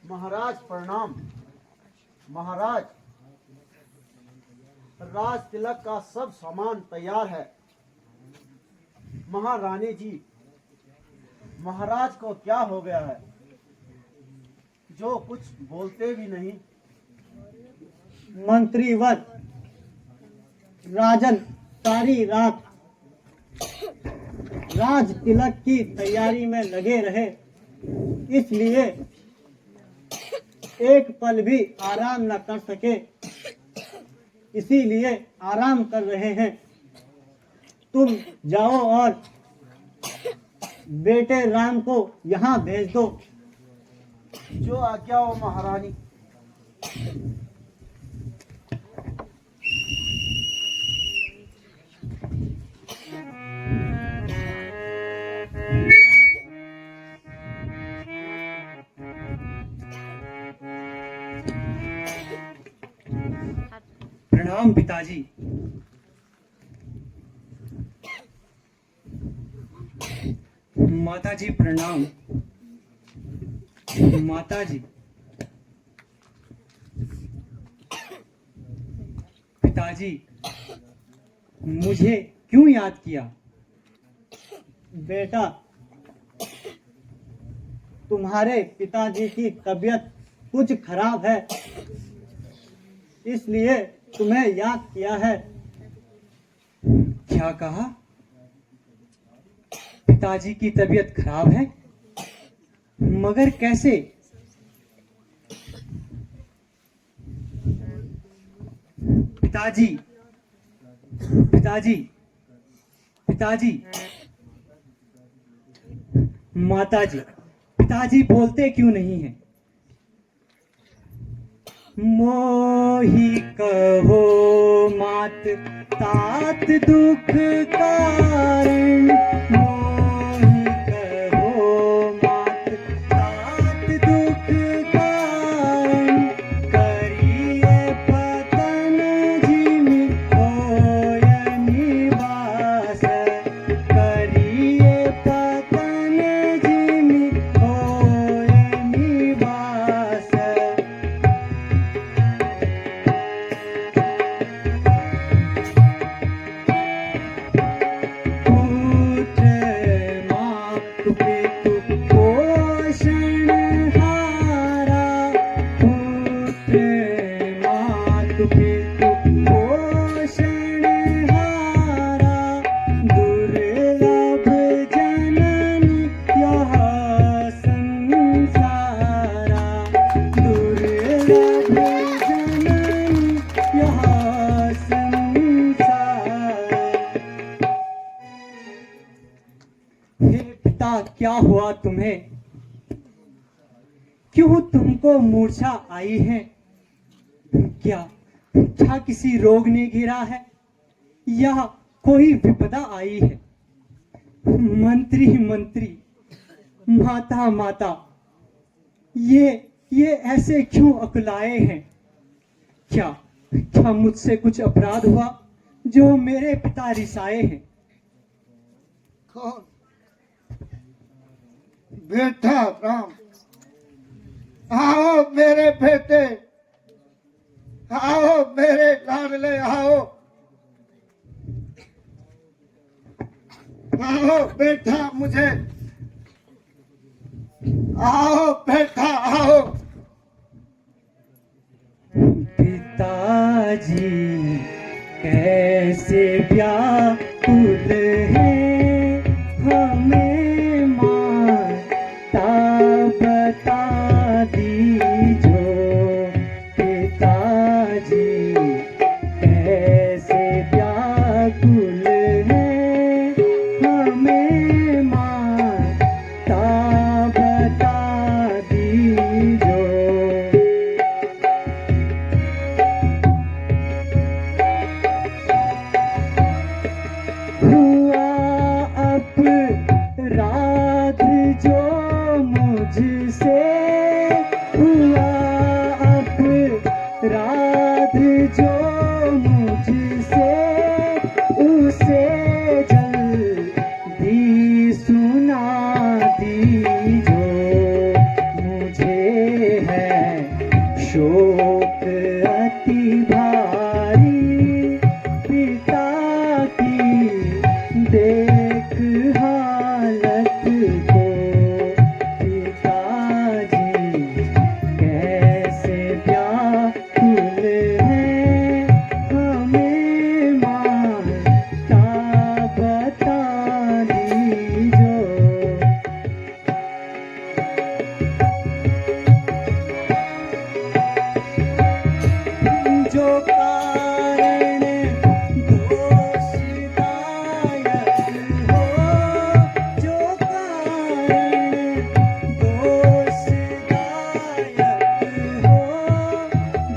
महाराज प्रणाम। महाराज, राज तिलक का सब सामान तैयार है। महारानी जी, महाराज को क्या हो गया है जो कुछ बोलते भी नहीं? मंत्रीवर राजन सारी रात राज तिलक की तैयारी में लगे रहे, इसलिए एक पल भी आराम न कर सके, इसीलिए आराम कर रहे हैं। तुम जाओ और बेटे राम को यहाँ भेज दो। जो आज्ञा हो महारानी। प्रणाम पिताजी। माताजी प्रणाम। माताजी, पिताजी मुझे क्यों याद किया? बेटा, तुम्हारे पिताजी की तबीयत कुछ खराब है, इसलिए तुम्हें याद किया है। क्या कहा? पिताजी की तबीयत खराब है? मगर कैसे? पिताजी, पिताजी, पिताजी, माताजी, पिताजी बोलते क्यों नहीं हैं? मोही कहो मात तात दुख कारण, मोही कहो मात तात दुख कारण, करिए पतन जिमि होय निवास, करिए पतन जिमि होय निवास। क्या हुआ तुम्हें? क्यों तुमको मूर्छा आई है? क्या क्या किसी रोग ने घिरा है या कोई विपदा आई है? मंत्री मंत्री, माता माता, ये ऐसे क्यों अकुलाए हैं? क्या क्या मुझसे कुछ अपराध हुआ जो मेरे पिता रिसाए हैं? कौन? बेटा राम, आओ मेरे बेटे, आओ मेरे लाडले, आओ आओ बेटा, मुझे आओ बेटा, आओ। पिताजी कैसे व्याकुल है, हमें माता बता दीजो। पिताजी कैसे व्याकुल है, हमें माता बता दीजो। हुआ अपराध जो मुझसे, हुआ अपराध जो मुझसे, उसे जल्दी सुना दीजो। मुझे है शोक अति भारी पिता की देख हालत को, पिताजी कैसे व्याकुल है हमें माता बता दीजो। जो कारण दोषदायक हो, जो कारण दोषदायक हो,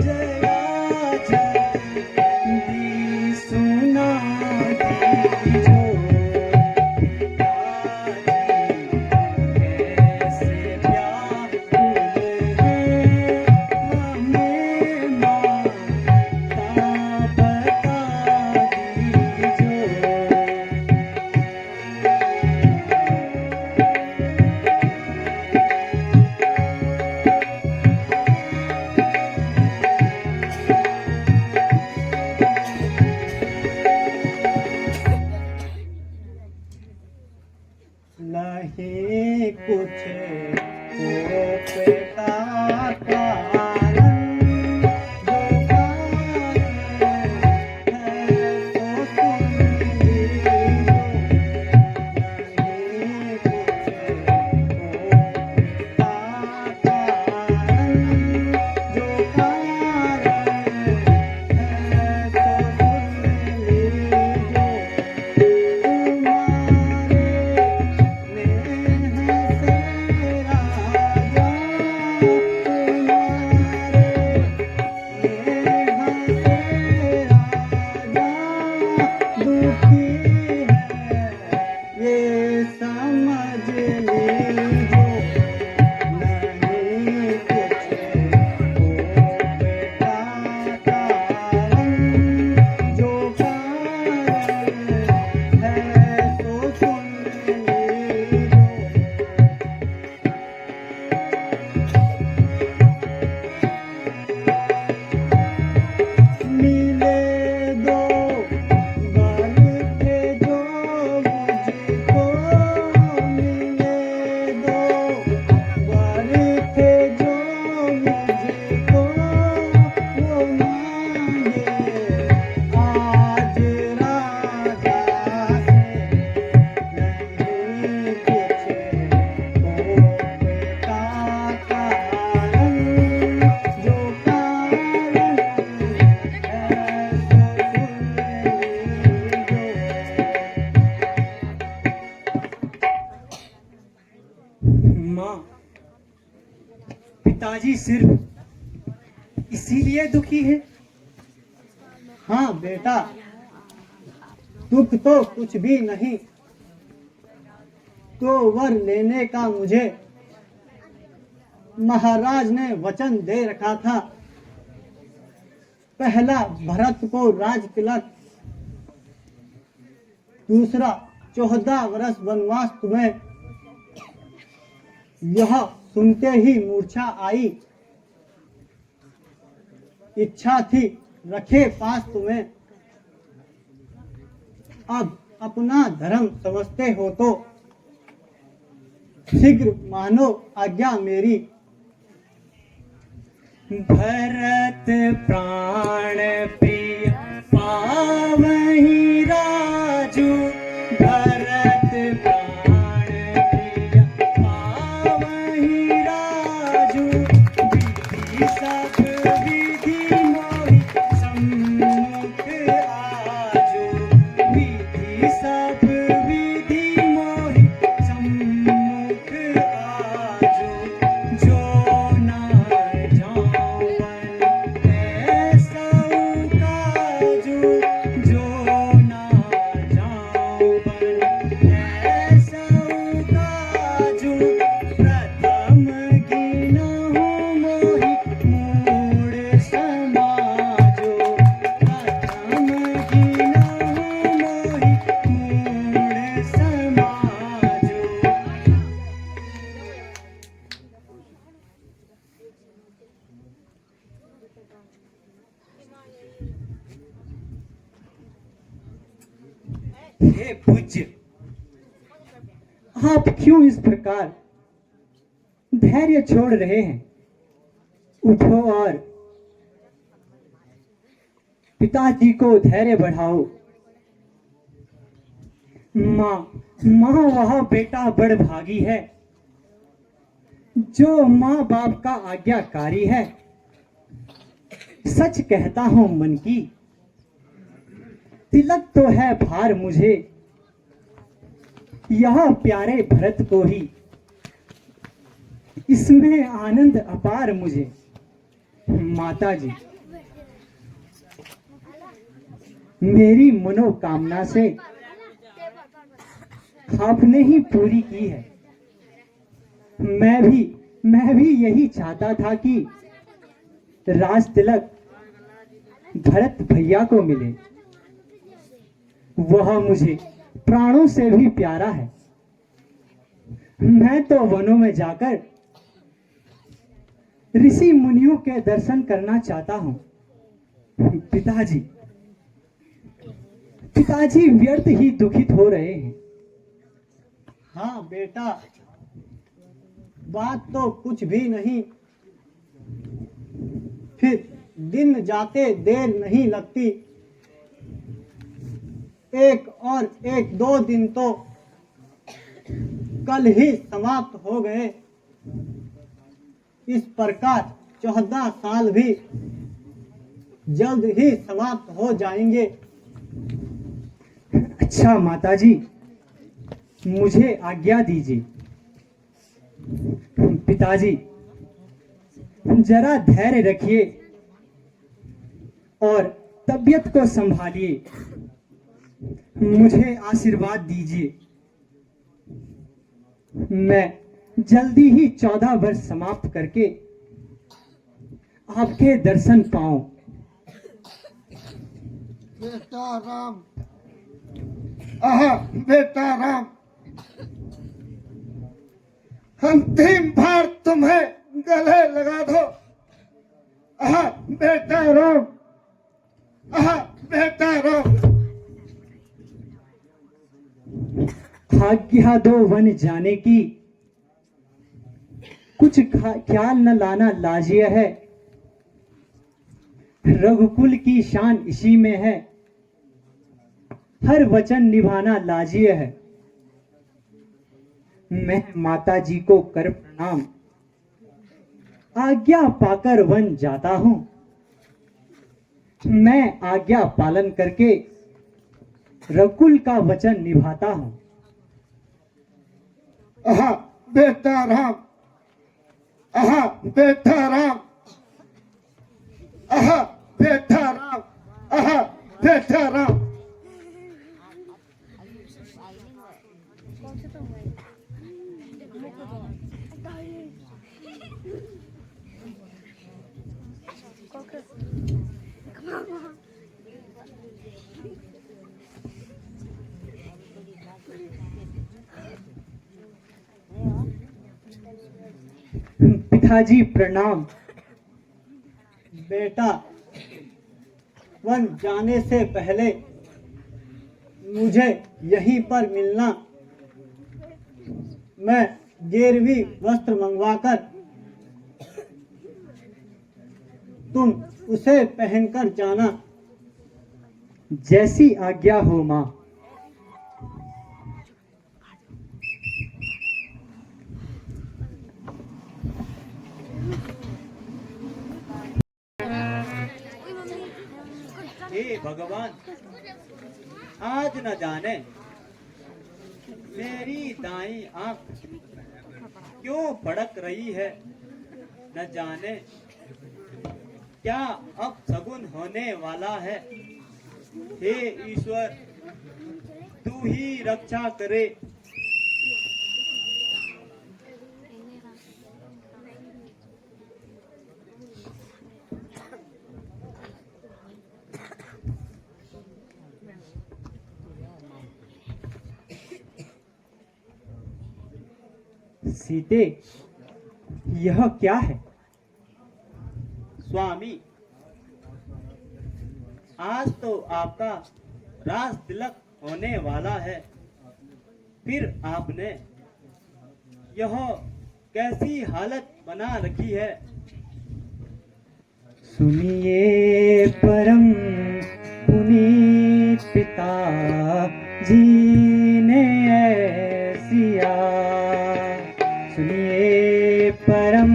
जया जल्दी सुना दीजो। पिताजी कैसे व्याकुल है हमें माता बता दीजो। नहीं कुछ कोप का कारण, जो कारण है तो सुन लीजो। नहीं कुछ कोप का कारण, जो कारण है तो सुन लीजो। माँ, पिताजी सिर्फ इसीलिए दुखी है? हाँ बेटा, दुख तो कुछ भी नहीं। तो वर लेने का मुझे महाराज ने वचन दे रखा था। पहला भरत को राज तिलक, दूसरा 14 वर्ष वनवास तुम्हें। यह सुनते ही मूर्छा आई। इच्छा थी रखे पास तुम्हें। अब अपना धर्म समझते हो तो शीघ्र मानो आज्ञा मेरी। भरत प्राण प्रिय पावहि राजू, भरत प्राण प्रिय पावहि राजू। विधि सब विधि मोहि सम्मुख आजू, विधि सब विधि मोहि सम्मुख आजू। जो ना जाऊं बन ऐसा काजू, जो ना जाऊं बन ऐसा काजू। प्रथम गिनहु मोहि हे पूज्य, आप क्यों इस प्रकार धैर्य छोड़ रहे हैं? उठो और पिताजी को धैर्य बढ़ाओ। माँ वह बेटा बड़ भागी है जो माँ बाप का आज्ञाकारी है। सच कहता हूं मन की, तिलक तो है भार मुझे, यह प्यारे भरत को ही, इसमें आनंद अपार मुझे। माता जी, मेरी मनोकामना से आपने ही पूरी की है। मैं भी यही चाहता था कि राज तिलक भरत भैया को मिले। वह मुझे प्राणों से भी प्यारा है। मैं तो वनों में जाकर ऋषि मुनियों के दर्शन करना चाहता हूं। पिताजी व्यर्थ ही दुखित हो रहे हैं। हाँ बेटा, बात तो कुछ भी नहीं, फिर दिन जाते देर नहीं लगती। एक दो दिन तो कल ही समाप्त हो गए। इस प्रकार 14 साल भी जल्द ही समाप्त हो जाएंगे। अच्छा माताजी, मुझे आज्ञा दीजिए। पिताजी, जरा धैर्य रखिए और तबीयत को संभालिए। मुझे आशीर्वाद दीजिए। मैं जल्दी ही 14 वर्ष समाप्त करके आपके दर्शन पाऊं। बेटा राम, आहा बेटा राम, अंतिम बार तुम्हें गले लगा दो। आहा बेटा राम, आहा बेटा राम। आज्ञा दो वन जाने की, कुछ ख्याल न लाना लाजिय है। रघुकुल की शान इसी में है, हर वचन निभाना लाजिय है। मैं माता जी को कर प्रणाम, आज्ञा पाकर वन जाता हूं। मैं आज्ञा पालन करके रघुकुल का वचन निभाता हूं। आहा बेटा राम, आहा बेटा राम, आहा बेटा राम, आहा बेटा राम। पिताजी प्रणाम। बेटा, वन जाने से पहले मुझे यहीं पर मिलना। मैं गेरवी वस्त्र मंगवाकर तुम उसे पहनकर जाना। जैसी आज्ञा हो मां। हे भगवान, आज न जाने मेरी दाई आंख क्यों भड़क रही है। न जाने क्या अब सगुन होने वाला है। हे ईश्वर, तू ही रक्षा करे। सीते, यह क्या है? स्वामी, आज तो आपका राज तिलक होने वाला है, फिर आपने यह कैसी हालत बना रखी है। सुनिए परम पुनीत पिता जी ने ऐसिया, सुनिए परम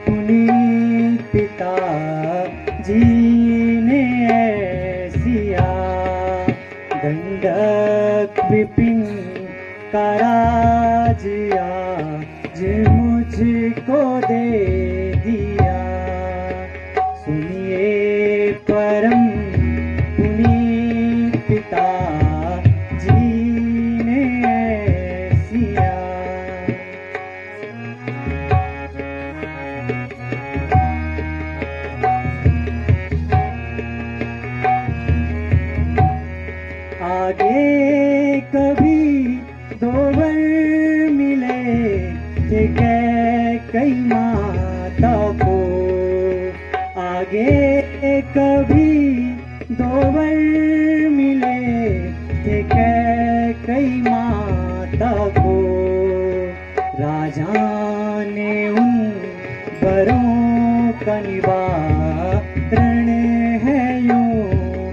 पुनीत पिता जी ने ऐसिया, दंडक विपिन का राज आज मुझको दे दिया। सुनिए परम पुनीत पिता जी ने ऐसिया। आगे कभी दो वर मिले थे कई माता को, आगे कभी दो वर मिले थे कई माता को, राजा ने उन वरों का निवारण है यूं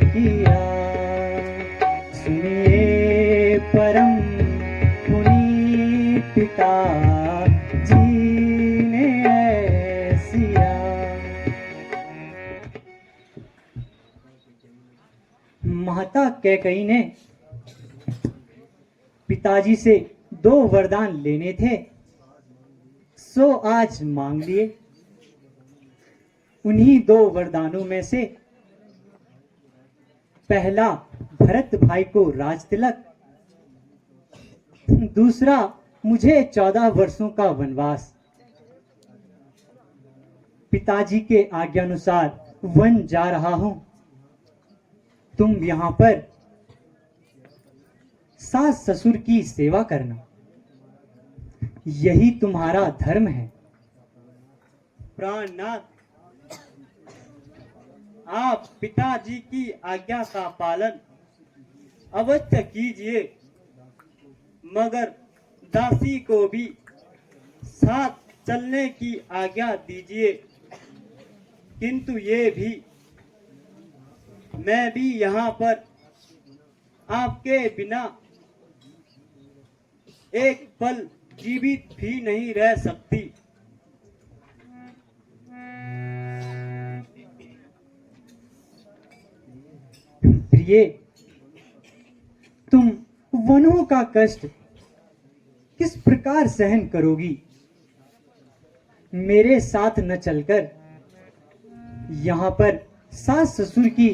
किया। सुनिए परम पुनीत पिता जी ने ऐसिया। माता कैकेयी ने पिताजी से 2 वरदान लेने थे, सो आज मांग लिए। उन्हीं 2 वरदानों में से पहला भरत भाई को राज तिलक, दूसरा मुझे 14 वर्षों का वनवास। पिताजी के आज्ञानुसार वन जा रहा हूं, तुम यहां पर सास ससुर की सेवा करना, यही तुम्हारा धर्म है। प्राणनाथ, आप पिताजी की आज्ञा का पालन अवश्य कीजिए, मगर दासी को भी साथ चलने की आज्ञा दीजिए। किंतु ये भी, मैं भी यहाँ पर आपके बिना एक पल जीवित भी नहीं रह सकती। प्रिय, तुम वनों का कष्ट किस प्रकार सहन करोगी? मेरे साथ न चलकर यहां पर सास ससुर की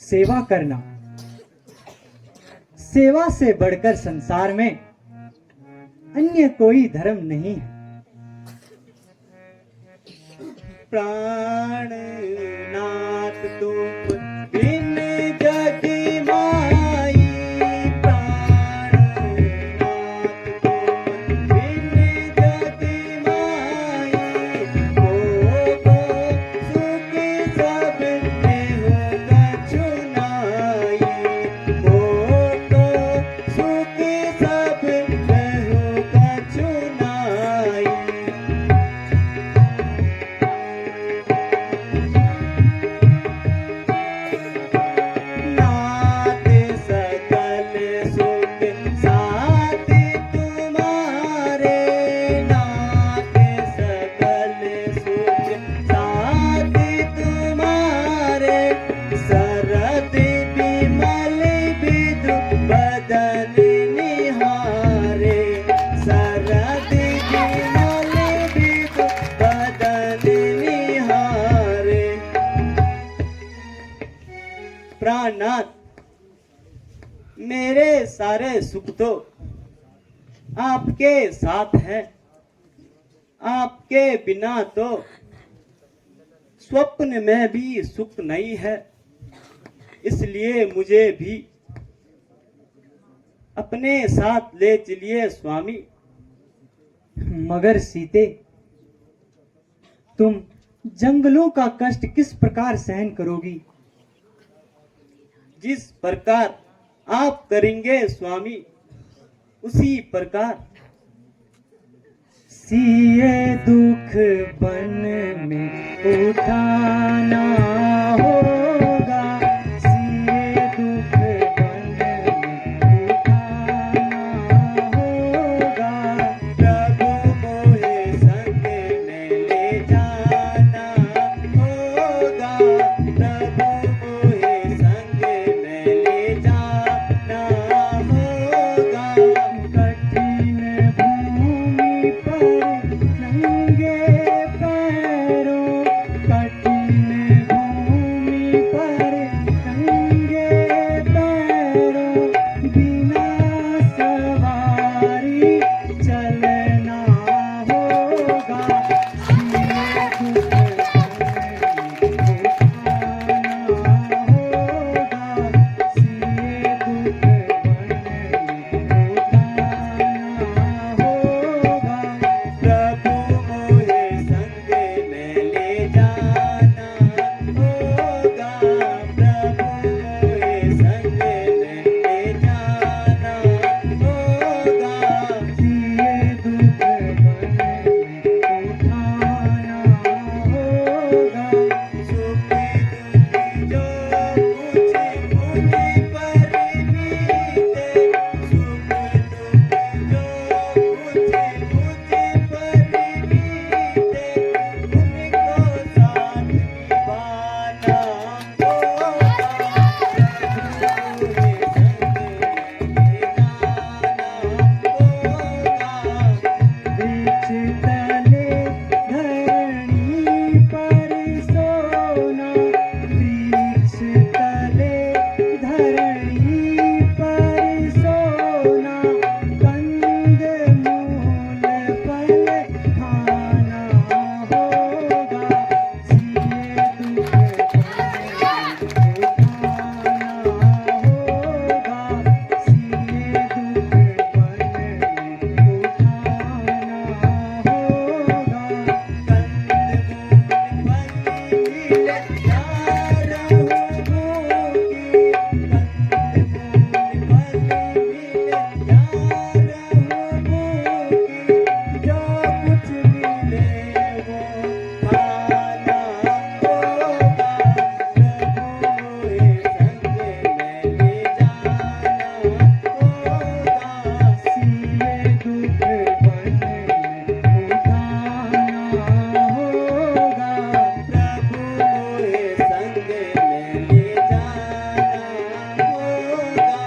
सेवा करना, सेवा से बढ़कर संसार में अन्य कोई धर्म नहीं है। प्राणनाथ तुम बिन जग माई, प्राणनाथ तुम बिन जग माई, को सुख सब देहु कछुनाई, को सुख सब देहु कछुनाई। नाथ सकल सुख साथ तुम्हारे, नाथ सकल सुख साथ तुम्हारे, सरद विमल विधु बदन निहारे, सरद विमल विधु बदन निहारे। प्राणनाथ, मेरे सारे सुख तो आपके साथ हैं, आपके बिना तो स्वप्न में भी सुख नहीं है, इसलिए मुझे भी अपने साथ ले चलिए स्वामी। मगर सीते, तुम जंगलों का कष्ट किस प्रकार सहन करोगी? जिस प्रकार आप करेंगे स्वामी उसी प्रकार। सिए दुख बन में उठाना होगा, सिए दुख बन में उठाना होगा। प्रभु मोहे संग में ले जाना होगा, प्रभु मोहे संग में ले जाना होगा। कठिन भूमि पर नंगे पैरों, कठिन भूमि पर नंगे पैरों, बिना सवारी चलना होगा। सिए दुख बन में उठाना होगा, सिए दुख बन में उठाना होगा। प्रभु मोहे संग में ले जाना होगा, प्रभु मोहे संग में ले जाना होगा। सिए दुख बन में उठाना होगा। सुखी दुखी जो कुछ मुझ पर बीते, सुख दुख जो कुछ मुझ पर बीते, उनको साथ निभाना होगा। वृक्ष तले धरणी पर सोना, वृक्ष तले धरणी पर सोना, कंद मूल फल खाना होगा। सिए दुख बन में उठाना होगा, सिए दुख बन में उठाना होगा। सिए दुख बन में उठाना होगा।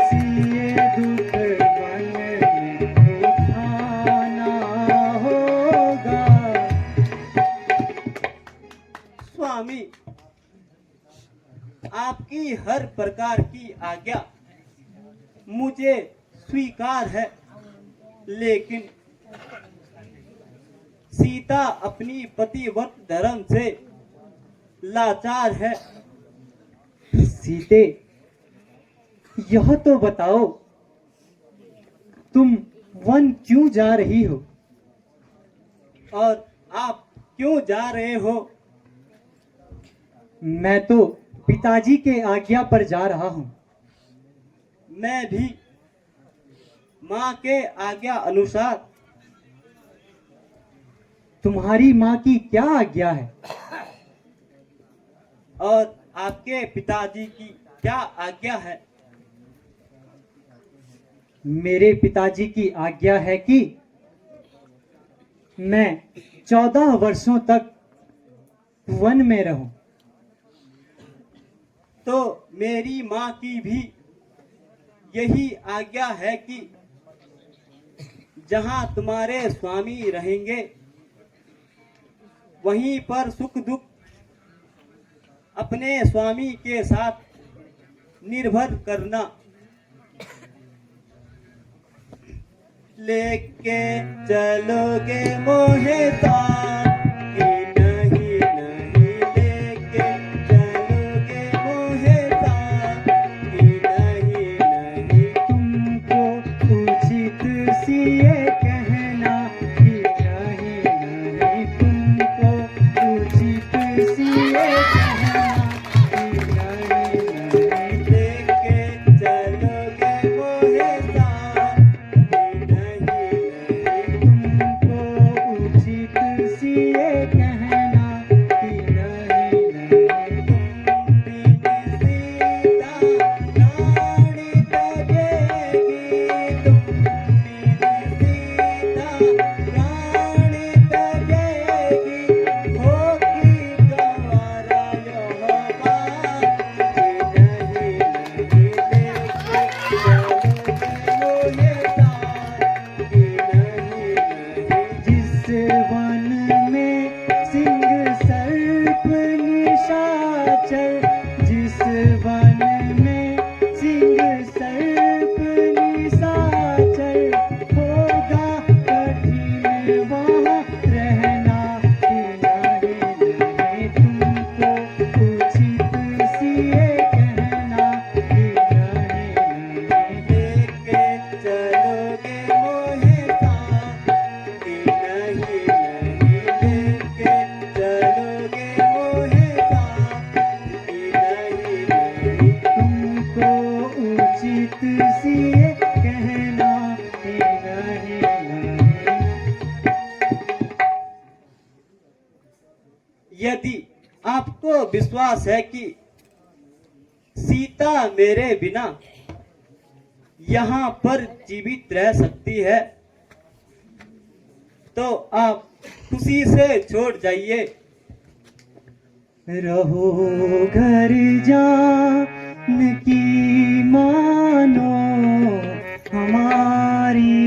सिए दुख बन में उठाना होगा। स्वामी, आपकी हर प्रकार की आज्ञा मुझे स्वीकार है, लेकिन सीता अपनी पतिव्रत धर्म से लाचार है। सीते, यह तो बताओ, तुम वन क्यों जा रही हो? और आप क्यों जा रहे हो? मैं तो पिताजी के आज्ञा पर जा रहा हूँ। मैं भी माँ के आज्ञा अनुसार। तुम्हारी माँ की क्या आज्ञा है? और आपके पिताजी की क्या आज्ञा है? मेरे पिताजी की आज्ञा है कि मैं 14 वर्षों तक वन में रहूं। तो मेरी माँ की भी यही आज्ञा है कि जहाँ तुम्हारे स्वामी रहेंगे वहीं पर सुख दुख अपने स्वामी के साथ निर्भर करना। लेके चलोगे मोहे साथ कि नहीं नहीं, लेके चलोगे मोहे साथ कि नहीं नहीं। तुमको उचित सिए कहना कि नहीं नहीं, तुमको उचित सिए कहना कि नहीं नहीं। लेके चलो यदि आपको विश्वास है कि सीता मेरे बिना यहाँ पर जीवित रह सकती है, तो आप खुशी से छोड़ जाइए। रहो घर जानकी मानो हमारी,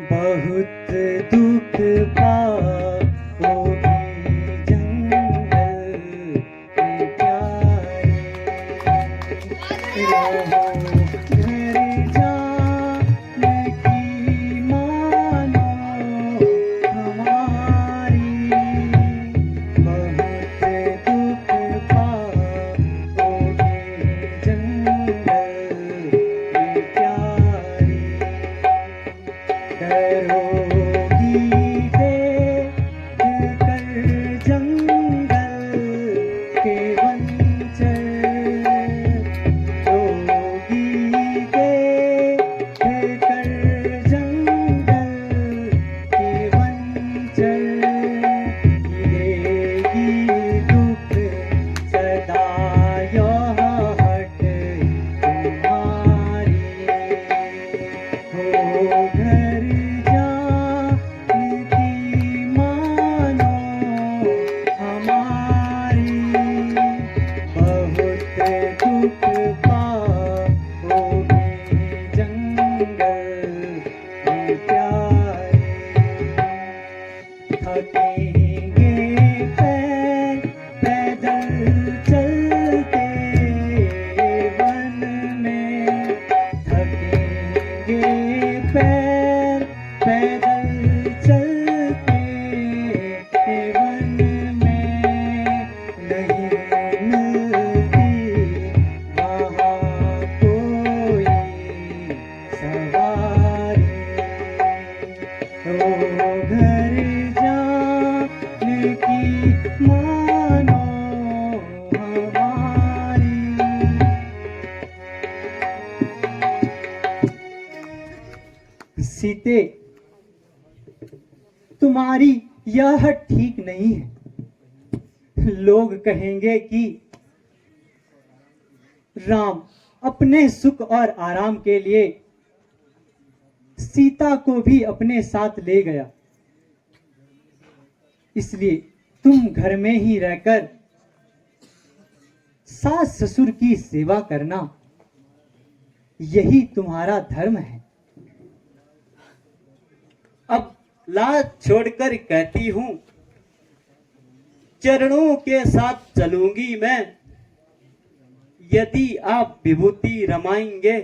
बहुत दुख पाओगी जंगल की प्यारी। रहो घर जानकी मानो हमारी, बहुत दुख पाओगी जंगल की प्यारी। डरोगी देख कर जंगल के वंचर, डरोगी देख कर जंगल के वंचर, गिरेगी दुख सदा यह हट तुम्हारी। हो घर जानकी मानो हमारी, बहुत दुख पाओगी जंगल की प्यारी। थकेंगे पैर पैदल चलते वन में, थकेंगे पैर पैदल चलते वन में, नहीं मिलती वहाँ कोई सवारी। ओ घर जानकी मानो हमारी। सीते, तुम्हारी यह ठीक नहीं है। लोग कहेंगे कि राम अपने सुख और आराम के लिए सीता को भी अपने साथ ले गया, इसलिए तुम घर में ही रहकर सास ससुर की सेवा करना, यही तुम्हारा धर्म है। अब लाज छोड़कर कहती हूँ, चरणों के साथ चलूंगी मैं। यदि आप विभूति रमाएंगे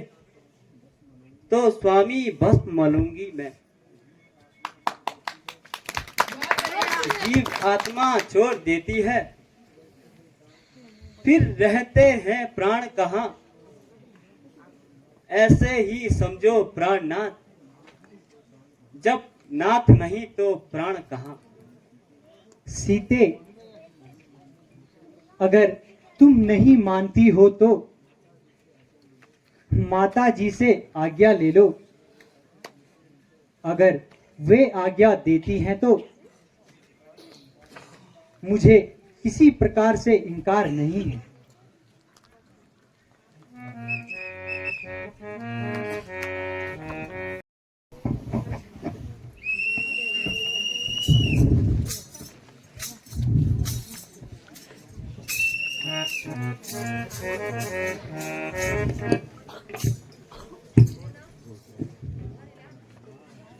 तो स्वामी भस्म मलूंगी मैं। जीव आत्मा छोड़ देती है, फिर रहते हैं प्राण कहाँ। ऐसे ही समझो प्राणनाथ, जब नाथ नहीं तो प्राण कहाँ। सीते, अगर तुम नहीं मानती हो तो माता जी से आज्ञा ले लो। अगर वे आज्ञा देती हैं तो मुझे किसी प्रकार से इनकार नहीं है।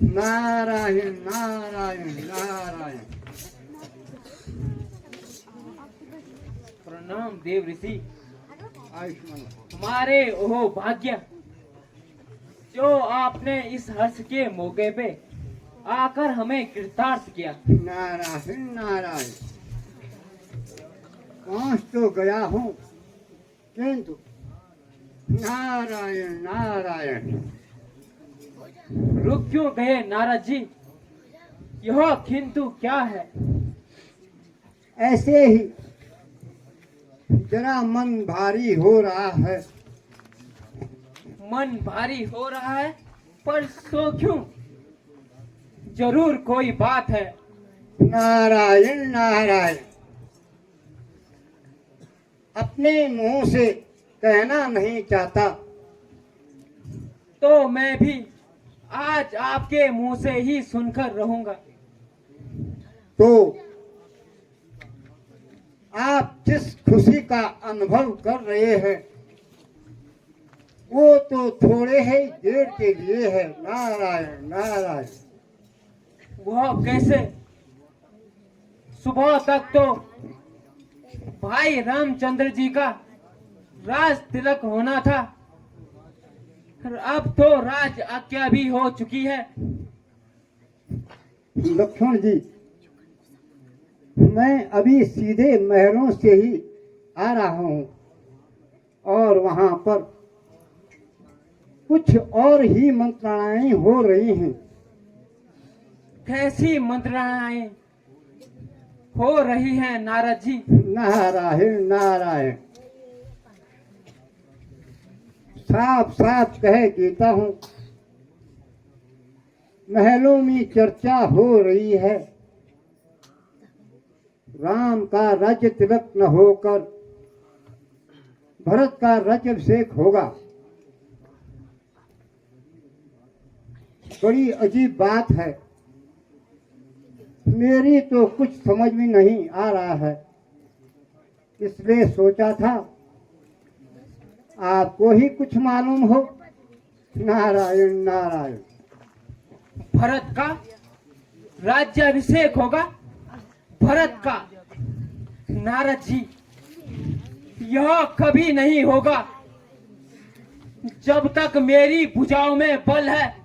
नारायण नारायण नारायण। प्रणाम देव ऋषि। आयुष्मान। हमारे ओहो भाग्य, जो आपने इस हर्ष के मौके पे आकर हमें कृतार्थ किया। नारायण नारायण। पहुंच तो गया हूँ, किंतु नारायण नारायण। रुक क्यों गए नारद जी? यह किंतु क्या है? ऐसे ही जरा मन भारी हो रहा है। मन भारी हो रहा है, पर सो क्यों? जरूर कोई बात है नारायण नारायण। अपने मुंह से कहना नहीं चाहता तो मैं भी आज आपके मुंह से ही सुनकर रहूंगा। तो आप जिस खुशी का अनुभव कर रहे हैं वो तो थोड़े ही देर के लिए है। नारायण नारायण। वह कैसे? सुबह तक तो भाई रामचंद्र जी का राज तिलक होना था, और अब तो राज आज्ञा भी हो चुकी है। लक्ष्मण जी, मैं अभी सीधे महलों से ही आ रहा हूँ और वहां पर कुछ और ही मंत्रणाएं हो रही हैं। कैसी मंत्रणाएं हो रही हैं नारद जी? नारायण नारायण। साफ साफ कह देता हूँ, महलों में चर्चा हो रही है राम का राज्य तिलक न होकर भरत का राज्याभिषेक होगा। बड़ी अजीब बात है, मेरी तो कुछ समझ में नहीं आ रहा है, इसलिए सोचा था आपको ही कुछ मालूम हो। नारायण नारायण। भरत का राज्याभिषेक होगा? भरत का? नारद जी, यह कभी नहीं होगा। जब तक मेरी भुजाओं में बल है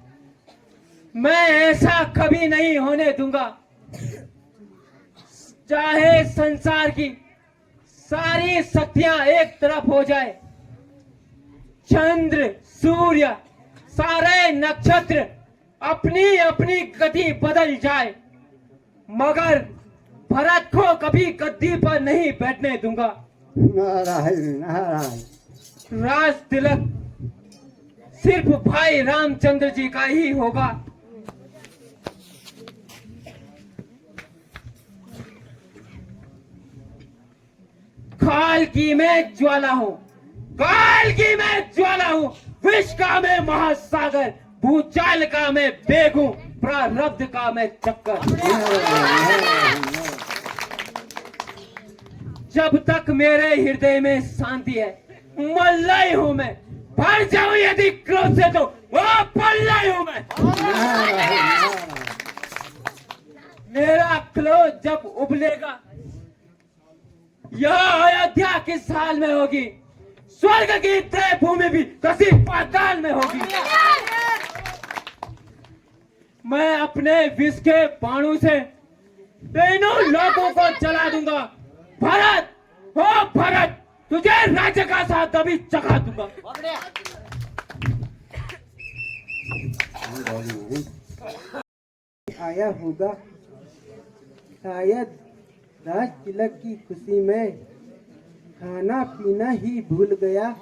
मैं ऐसा कभी नहीं होने दूंगा। चाहे संसार की सारी शक्तियां एक तरफ हो जाए, चंद्र सूर्य सारे नक्षत्र अपनी अपनी गति बदल जाए, मगर भरत को कभी गद्दी पर नहीं बैठने दूंगा। नारायण नारायण। राज तिलक सिर्फ भाई रामचंद्र जी का ही होगा। काल की मैं ज्वाला हूँ, काल की मैं ज्वाला हूँ, विष का मैं महासागर, भूचाल का मैं बेग हूँ, प्रारब्ध का मैं चक्कर। जब तक मेरे हृदय में शांति है मल्लाई हूँ मैं, भर जाऊं यदि क्रोध से तो वो पल्लाई हूँ मैं। मेरा क्रोध जब उबलेगा यह अयोध्या किस साल में होगी, स्वर्ग की तय भूमि भी कसी पाताल में होगी। मैं अपने विष के बाणों से तीनों लोगों को जला दूंगा। भरत, हो भरत, तुझे राज्य का साथ अभी चखा दूंगा। आया होगा, शायद राज तिलक की खुशी में खाना पीना ही भूल गया।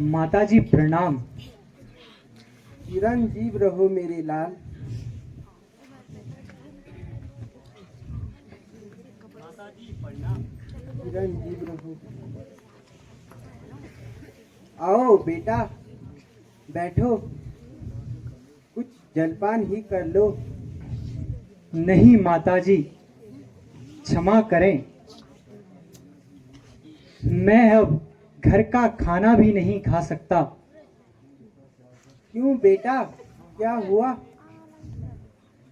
माताजी प्रणाम। चिरंजीव रहो मेरे लाल। चिरंजीव रहो। आओ बेटा बैठो, कुछ जलपान ही कर लो। नहीं माताजी, क्षमा करें, मैं अब घर का खाना भी नहीं खा सकता। क्यों बेटा, क्या हुआ?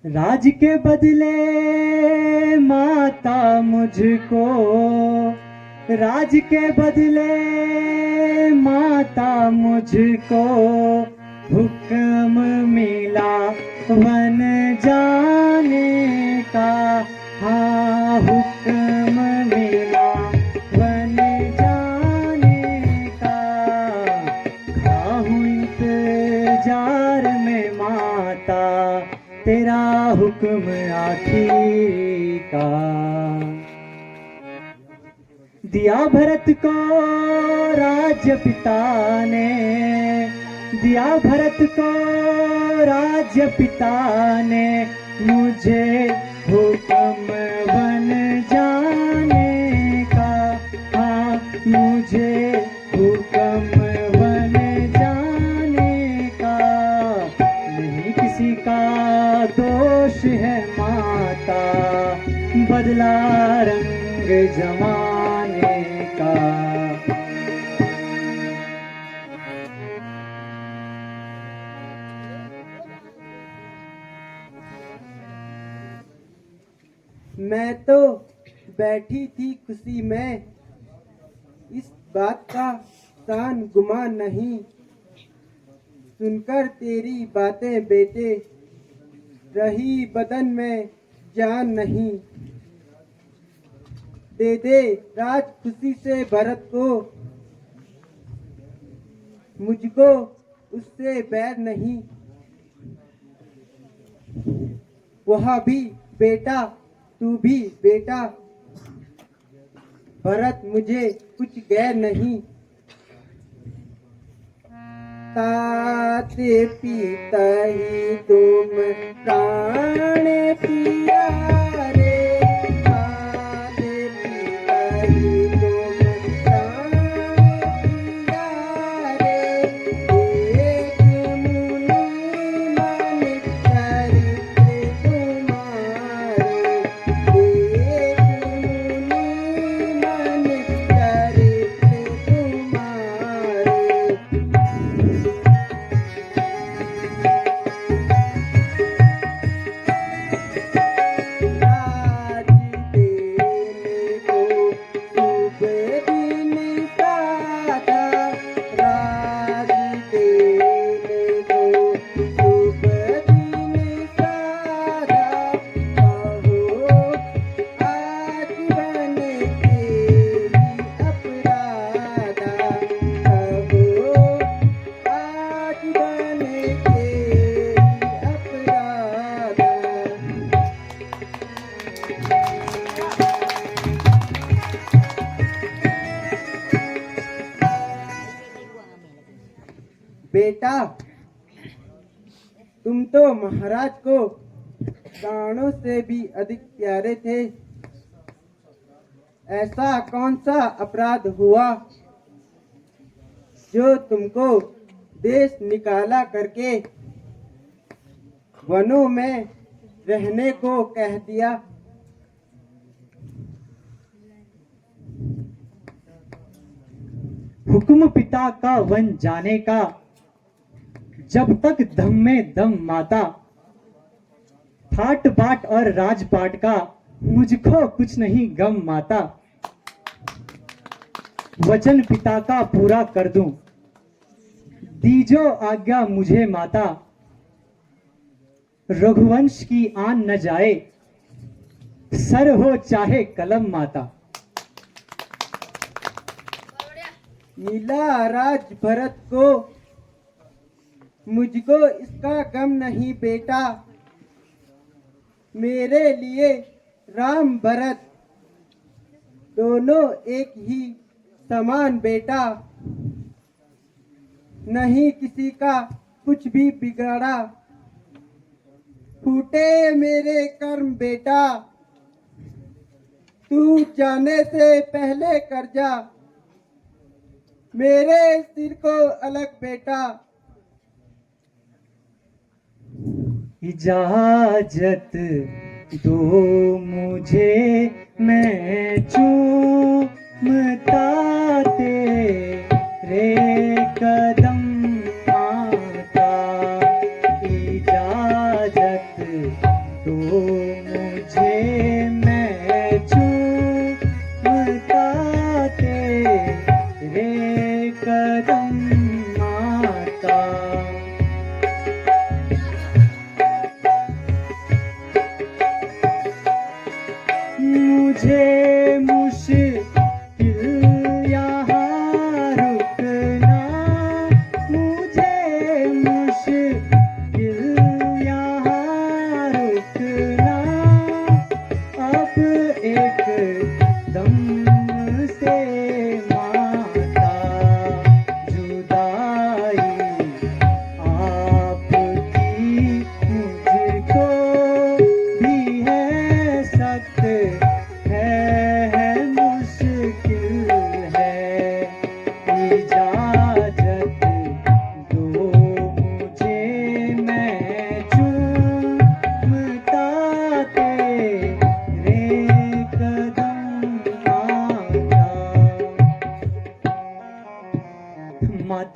राज के बदले माता मुझको, राज के बदले माता मुझको, हुक्म मिला वन जाने का। हाँ, हुक्म मिला वन जाने का। खाहूं इंतजार में माँ माता तेरा हुक्म आखिरी का। दिया भरत को राज्य पिता ने, दिया भरत को राज्य पिता ने, मुझे हुक्म बन जाने का। हाँ, मुझे हुक्म बन जाने का। नहीं किसी का दोष है माता, बदला रंग जमाने का। मैं तो बैठी थी खुशी में, इस बात का सान गुमान नहीं। सुनकर तेरी बातें बेटे, रही बदन में जान नहीं। दे दे राज खुशी से भरत को, मुझको उससे बैर नहीं। वह भी बेटा, तू भी बेटा, भरत मुझे कुछ गैर नहीं। ताते पीता ही तुम प्राण प्यारे, ताते पीता ही तुम प्राण प्यारे। एक मुनि मन चरित्र तुम्हारे, एक मुनि मन चरित्र तुम्हारे। राज देने को शुभ दिन साधा, राज देने को शुभ दिन साधा। कहो आज बन तेरी अपराधा, कहो आज बन तेरी अपराधा। बेटा, तुम तो महाराज को प्राणों से भी अधिक प्यारे थे। ऐसा कौन सा अपराध हुआ जो तुमको देश निकाला करके वनों में रहने को कह दिया? हुक्म पिता का वन जाने का, जब तक दम में दम माता। ठाट बाट और राजपाट का मुझको कुछ नहीं गम माता। वचन पिता का पूरा कर दूं, दीजो आज्ञा मुझे माता। रघुवंश की आन न जाए, सर हो चाहे कलम माता। मिला राज भरत को, मुझको इसका गम नहीं बेटा। मेरे लिए राम भरत दोनों एक ही समान बेटा। नहीं किसी का कुछ भी बिगाड़ा, फूटे मेरे कर्म बेटा। तू जाने से पहले कर जा मेरे सिर को अलग बेटा। इजाजत दो मुझे, मैं चूमता तेरे कदम माता। इजाजत दो मुझे, मैं चूमता तेरे कदम माता। मुझे मुश्किल यहाँ रुकना, मुझे मुश्किल यहाँ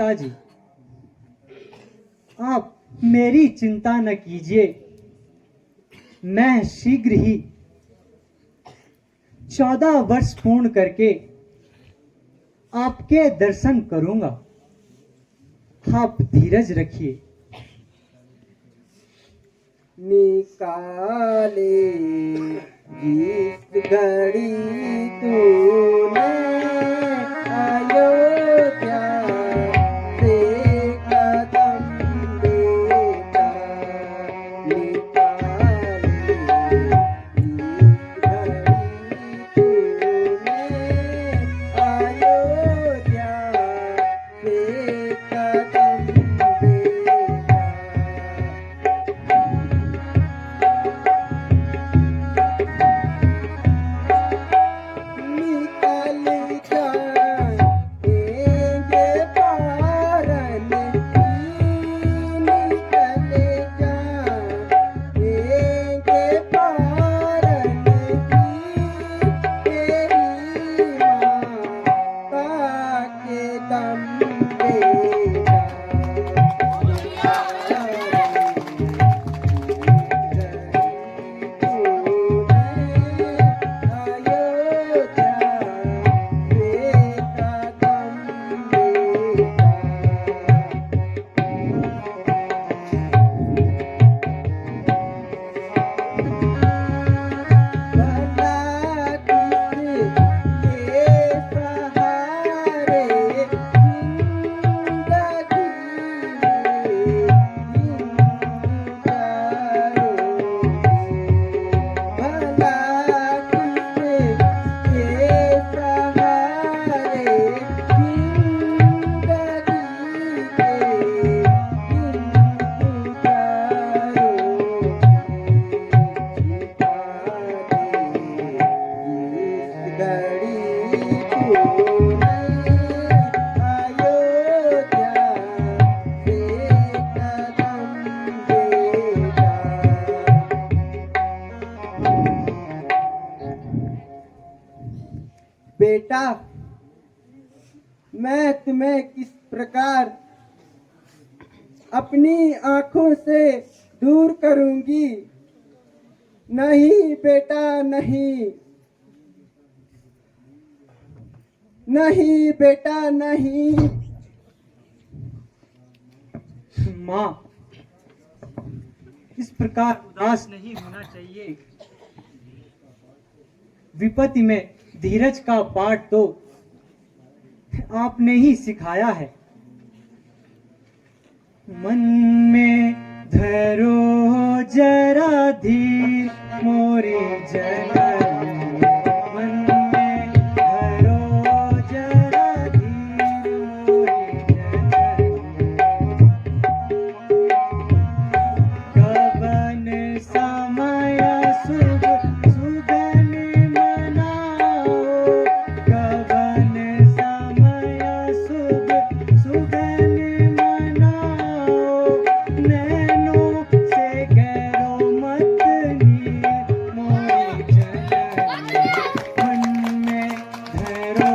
पिताजी, आप मेरी चिंता न कीजिए। मैं शीघ्र ही 14 वर्ष पूर्ण करके आपके दर्शन करूंगा। आप धीरज रखिए। निकाले जिस घड़ी तूने अयोध्या से कदम बेटा, निकाले जिस घड़ी तूने अयोध्या से कदम बेटा। बेटा, मैं तुम्हें किस प्रकार अपनी आंखों से दूर करूंगी। नहीं बेटा, नहीं, नहीं बेटा, नहीं। माँ, इस प्रकार उदास नहीं होना चाहिए। विपत्ति में धीरज का पाठ तो आपने ही सिखाया है। मन में धरो जरा धीर मोरी जननी, मन में धरो जरा धीर मोरी जननी। कवन समय शुभ सुगन मनाओ, कवन समय शुभ सुगन मनाओ। नैनों से गैरो मत नीर मोरी जननी, मन में धरो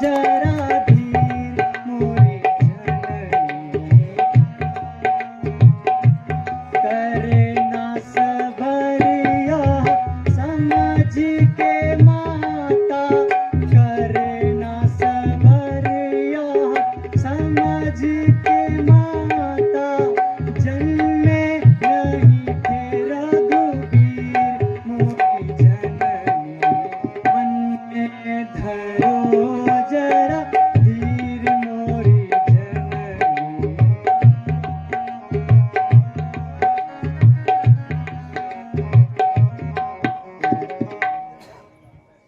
जरा धीर मोरी जननी। करना सबरिया समझ के माता, करना सबरिया समझ के माता। जन्मे नहीं थे रघुवीर मोरी जननी, मन में धरो जरा धीर मोरी जननी।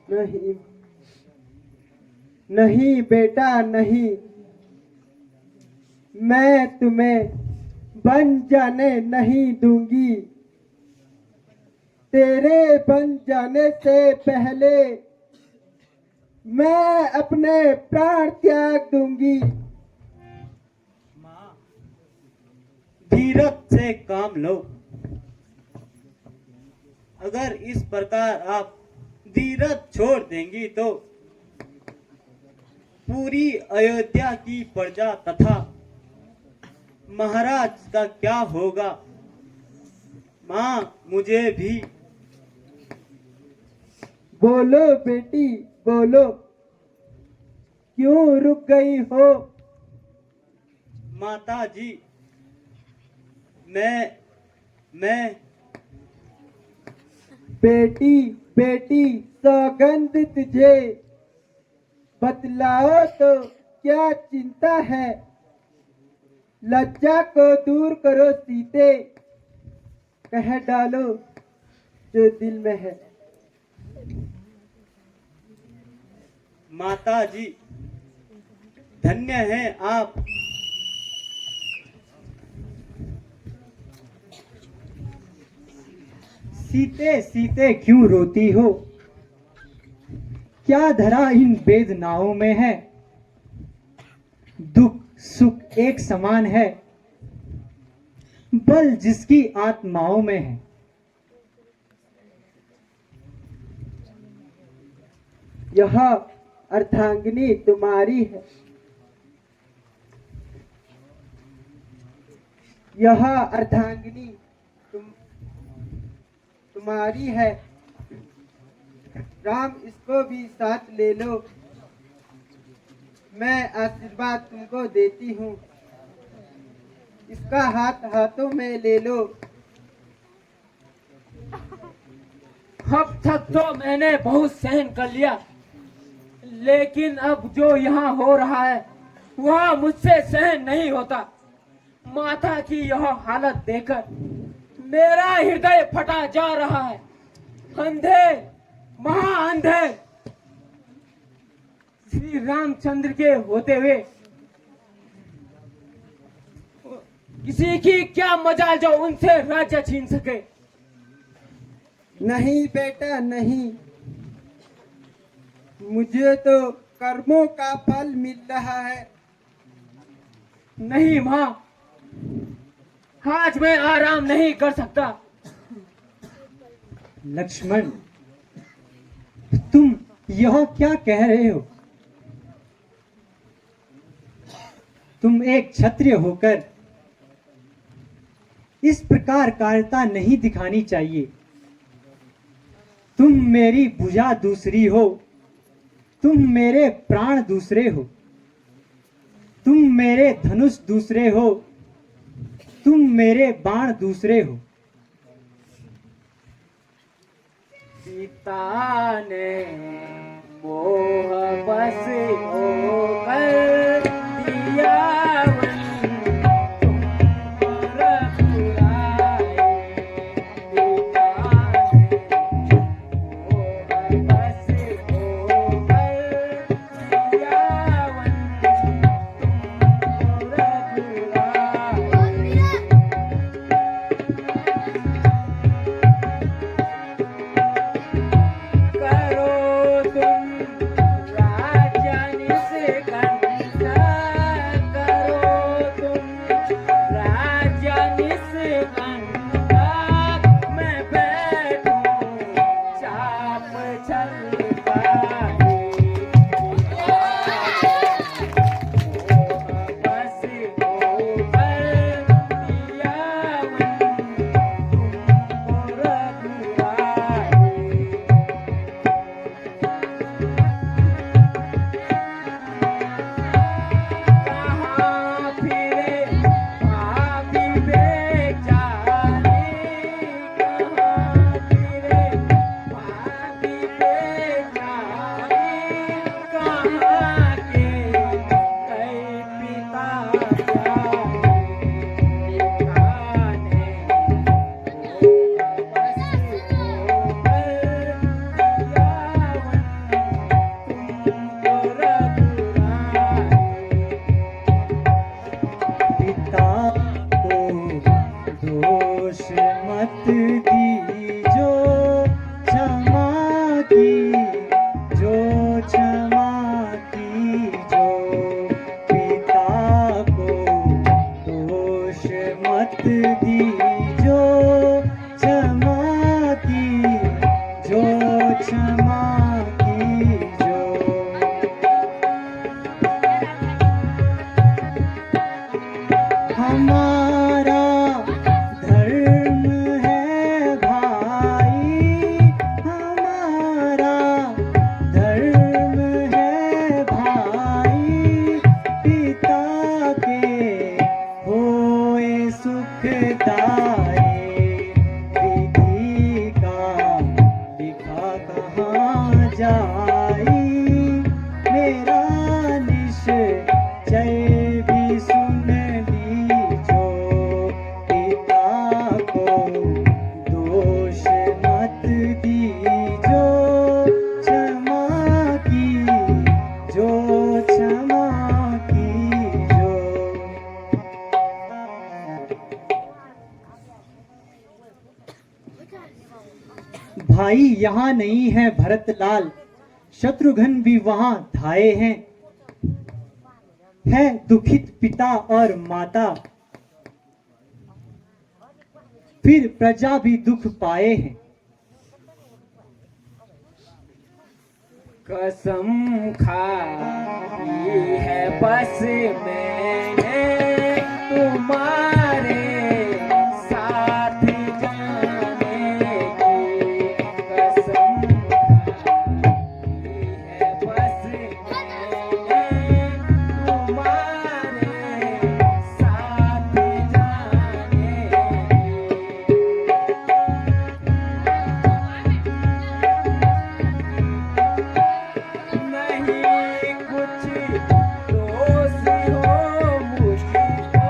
नहीं, नहीं बेटा, नहीं। मैं तुम्हें बन जाने नहीं दूंगी। तेरे बन जाने से पहले मैं अपने प्राण त्याग दूंगी। धीरज से काम लो। अगर इस प्रकार आप धीरज छोड़ देंगी तो पूरी अयोध्या की प्रजा तथा महाराज का क्या होगा? माँ, मुझे भी। बोलो बेटी बोलो, क्यों रुक गई हो? माता जी, मैं बेटी बेटी सौगंध तुझे, बतलाओ तो क्या चिंता है? लज्जा को दूर करो सीते, कह डालो जो दिल में है। माता जी, धन्य हैं आप। सीते सीते क्यों रोती हो? क्या धरा इन वेदनाओं में है? दुख सुख एक समान है, बल जिसकी आत्माओं में है। यह अर्धांगिनी तुम्हारी है, यह अर्धांगिनी तुम्हारी है। राम, इसको भी साथ ले लो, मैं आशीर्वाद तुमको देती हूँ। इसका हाथ हाथों में ले लो। अब तक तो मैंने बहुत सहन कर लिया, लेकिन अब जो यहाँ हो रहा है वह मुझसे सहन नहीं होता। माता की यह हालत देखकर मेरा हृदय फटा जा रहा है। अंधे, महाअंधे श्री रामचंद्र के होते हुए किसी की क्या मजाल जो उनसे राज्य छीन सके। नहीं बेटा नहीं, मुझे तो कर्मों का फल मिल रहा है। नहीं माँ, आज मैं आराम नहीं कर सकता। लक्ष्मण, तुम यह क्या कह रहे हो? तुम एक क्षत्रिय होकर इस प्रकार कायरता नहीं दिखानी चाहिए। तुम मेरी भुजा दूसरी हो, तुम मेरे प्राण दूसरे हो, तुम मेरे धनुष दूसरे हो, तुम मेरे बाण दूसरे हो। पिता ने मोह बस होकर दिया भाई यहाँ नहीं है भरतलाल, शत्रुघ्न भी वहां धाये हैं। है दुखित पिता और माता, फिर प्रजा भी दुख पाए हैं। कसम खाई है बस मैंने तुम्हारे साथ जाने की, कसम खाई है बस मैंने तुम्हारे साथ जाने की। नहीं कुछ दोष हो मुझको,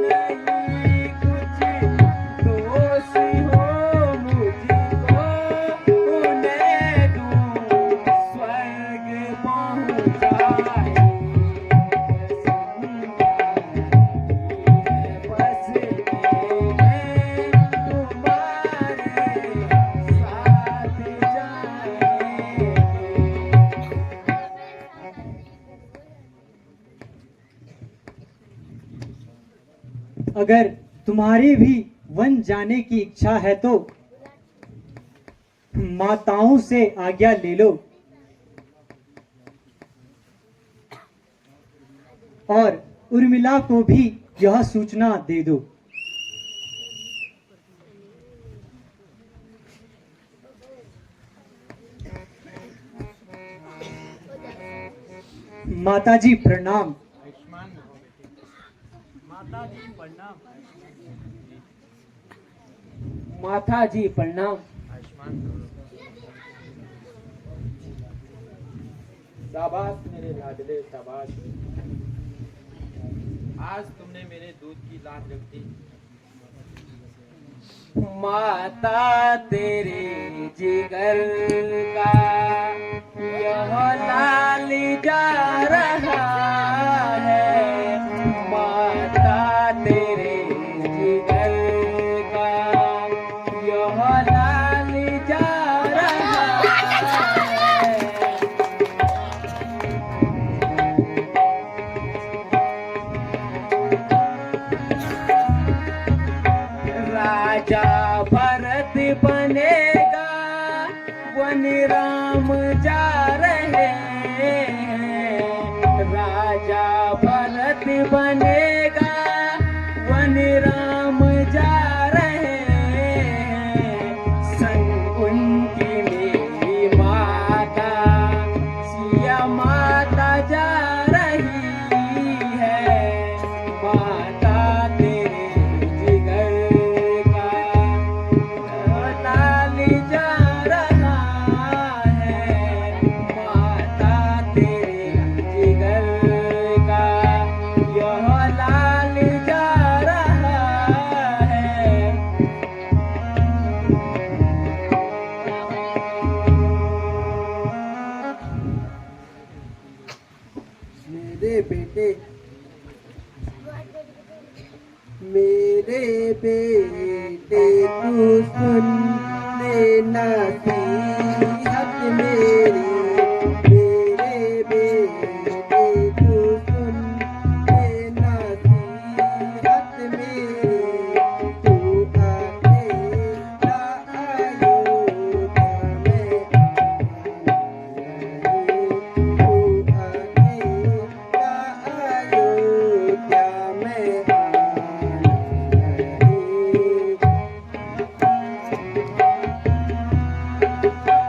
नहीं कुछ दोष हो मुझको, उन्हें दूँ स्वर्ग पहुँचाए। बस मैं तुम्हारे साथ जाने अगर तुम्हारी भी वन जाने की इच्छा है तो माताओं से आज्ञा ले लो और उर्मिला को भी यह सूचना दे दो। माताजी प्रणाम। माता जी प्रणाम। शाबाश मेरे लाडले शाबाश, आज तुमने मेरे दूध की लाज रख दी। माता तेरे जिगर का यह लाल जा रहा है, माता तेरे जिगर का यह लाल जा रहा है। राजा भरत बनेगा, वन राम जा रहे हैं। राजा भरत बनेगा, वन राम जा रहे हैं। संग उनकी मेरी माता सिया माता जा रही है। माता तेरे जिगर का लाल जा रहा है, माता तेरे जिगर का यह लाल जा रहा है। मेरे बेटे, मेरे बेटे तू सुन लेना नसीहत मेरी। मेरे बेटे तू सुन लेना नसीहत मेरी। तू अकेला अयोध्या में तू अकेला अयोध्या में आना नहीं।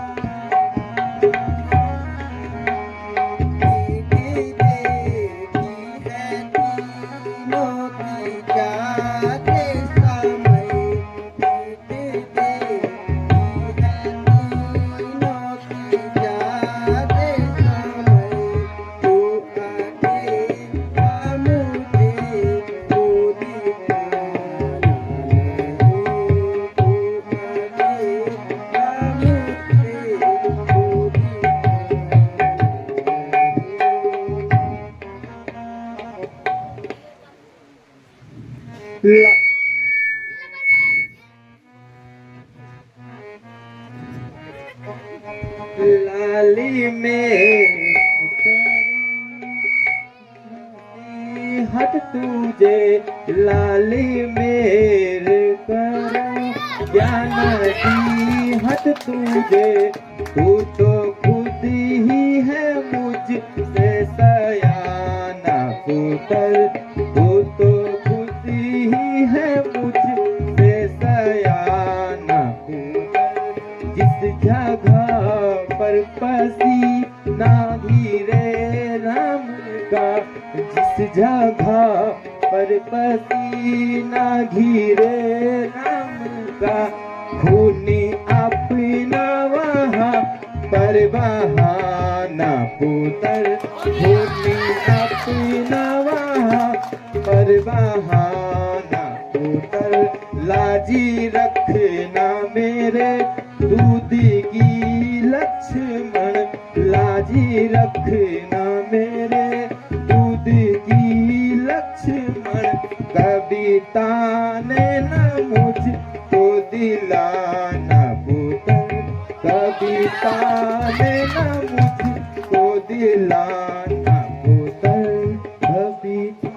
लाली में हट तुझे लाली मेरे करो ज्ञान दी हट तुझे तू तो खुद ही है मुझसे सयाना पुत्र तू तो खुद ही है मुझसे सयाना पुत्र जिस जगह पर पसीना गिरे राम का जिस जगह पर पसीना घिरे राम का खूनी अपना वहाँ पर बहाना पुत्र खूनी अपना वहाँ पर बहाना पुत्र लाजी रखना मेरे दूध की लक्ष्मण लाजी रखना मेरे दूध की लक्ष्मण कविता ने न मुझको दिलाना पुत्र कविता ने न मुझको दिलाना पुत्र कविता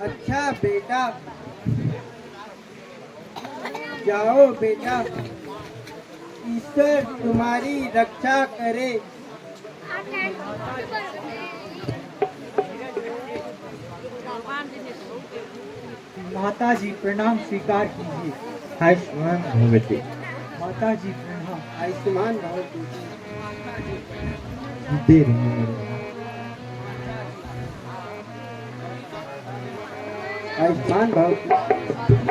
अच्छा बेटा, जाओ बेटा, ईश्वर तुम्हारी रक्षा करे। माता जी प्रणाम स्वीकार कीजिए। आयुष्मान भवति माता जी प्रणाम। आयुष्मान भव। देर आयुष्मान भव।